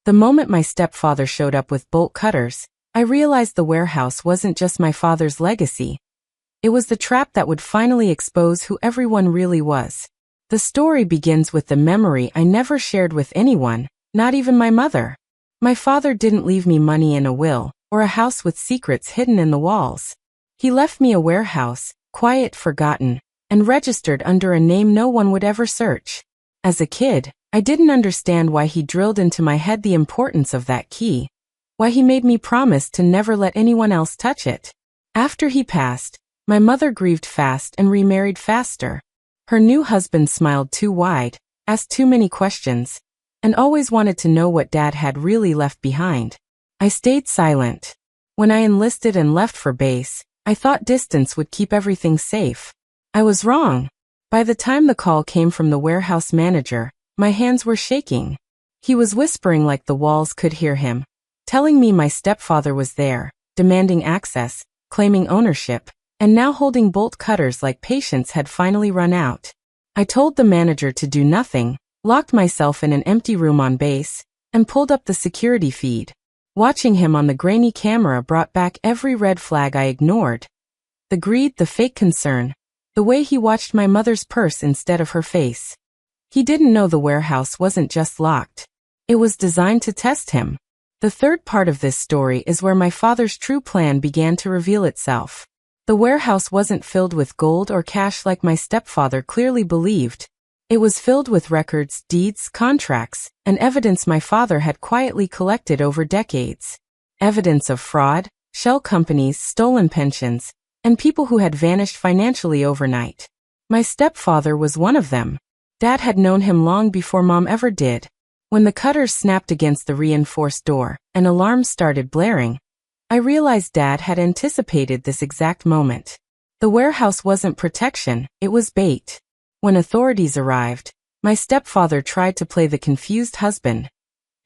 The moment my stepfather showed up with bolt cutters, I realized the warehouse wasn't just my father's legacy. It was the trap that would finally expose who everyone really was. The story begins with the memory I never shared with anyone, not even my mother. My father didn't leave me money in a will, or a house with secrets hidden in the walls. He left me a warehouse, quiet, forgotten, and registered under a name no one would ever search. As a kid, I didn't understand why he drilled into my head the importance of that key, why he made me promise to never let anyone else touch it. After he passed, my mother grieved fast and remarried faster. Her new husband smiled too wide, asked too many questions, and always wanted to know what Dad had really left behind. I stayed silent. When I enlisted and left for base, I thought distance would keep everything safe. I was wrong. By the time the call came from the warehouse manager, my hands were shaking. He was whispering like the walls could hear him, telling me my stepfather was there, demanding access, claiming ownership, and now holding bolt cutters like patience had finally run out. I told the manager to do nothing, locked myself in an empty room on base, and pulled up the security feed. Watching him on the grainy camera brought back every red flag I ignored. The greed, the fake concern, the way he watched my mother's purse instead of her face. He didn't know the warehouse wasn't just locked. It was designed to test him. The third part of this story is where my father's true plan began to reveal itself. The warehouse wasn't filled with gold or cash like my stepfather clearly believed. It was filled with records, deeds, contracts, and evidence my father had quietly collected over decades. Evidence of fraud, shell companies, stolen pensions, and people who had vanished financially overnight. My stepfather was one of them. Dad had known him long before Mom ever did. When the cutters snapped against the reinforced door and alarms started blaring, I realized Dad had anticipated this exact moment. The warehouse wasn't protection, it was bait. When authorities arrived, my stepfather tried to play the confused husband,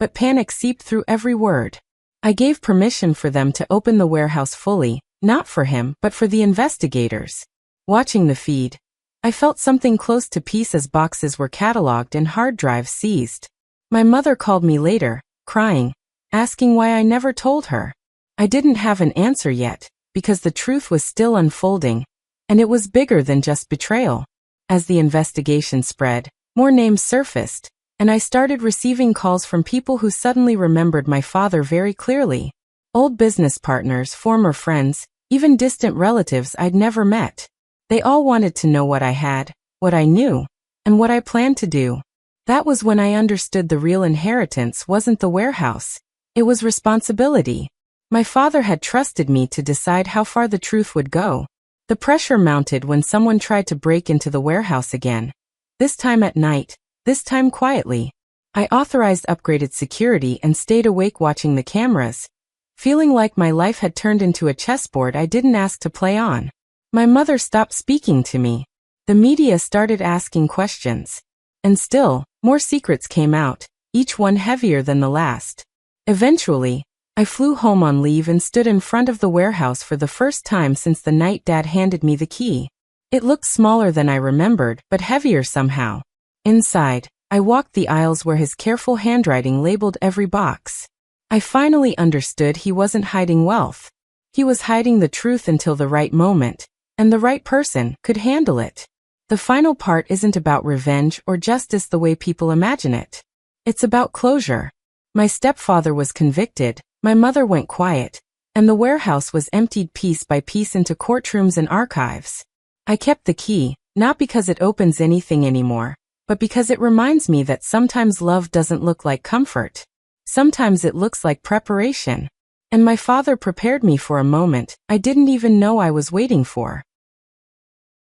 but panic seeped through every word. I gave permission for them to open the warehouse fully, not for him, but for the investigators. Watching the feed, I felt something close to peace as boxes were cataloged and hard drives seized. My mother called me later, crying, asking why I never told her. I didn't have an answer yet, because the truth was still unfolding, and it was bigger than just betrayal. As the investigation spread, more names surfaced, and I started receiving calls from people who suddenly remembered my father very clearly. Old business partners, former friends, even distant relatives I'd never met. They all wanted to know what I had, what I knew, and what I planned to do. That was when I understood the real inheritance wasn't the warehouse. It was responsibility. My father had trusted me to decide how far the truth would go. The pressure mounted when someone tried to break into the warehouse again. This time at night, this time quietly. I authorized upgraded security and stayed awake watching the cameras, feeling like my life had turned into a chessboard I didn't ask to play on. My mother stopped speaking to me. The media started asking questions. And still, more secrets came out, each one heavier than the last. Eventually, I flew home on leave and stood in front of the warehouse for the first time since the night Dad handed me the key. It looked smaller than I remembered, but heavier somehow. Inside, I walked the aisles where his careful handwriting labeled every box. I finally understood he wasn't hiding wealth. He was hiding the truth until the right moment, and the right person could handle it. The final part isn't about revenge or justice the way people imagine it. It's about closure. My stepfather was convicted, my mother went quiet, and the warehouse was emptied piece by piece into courtrooms and archives. I kept the key, not because it opens anything anymore, but because it reminds me that sometimes love doesn't look like comfort. Sometimes it looks like preparation. And my father prepared me for a moment I didn't even know I was waiting for.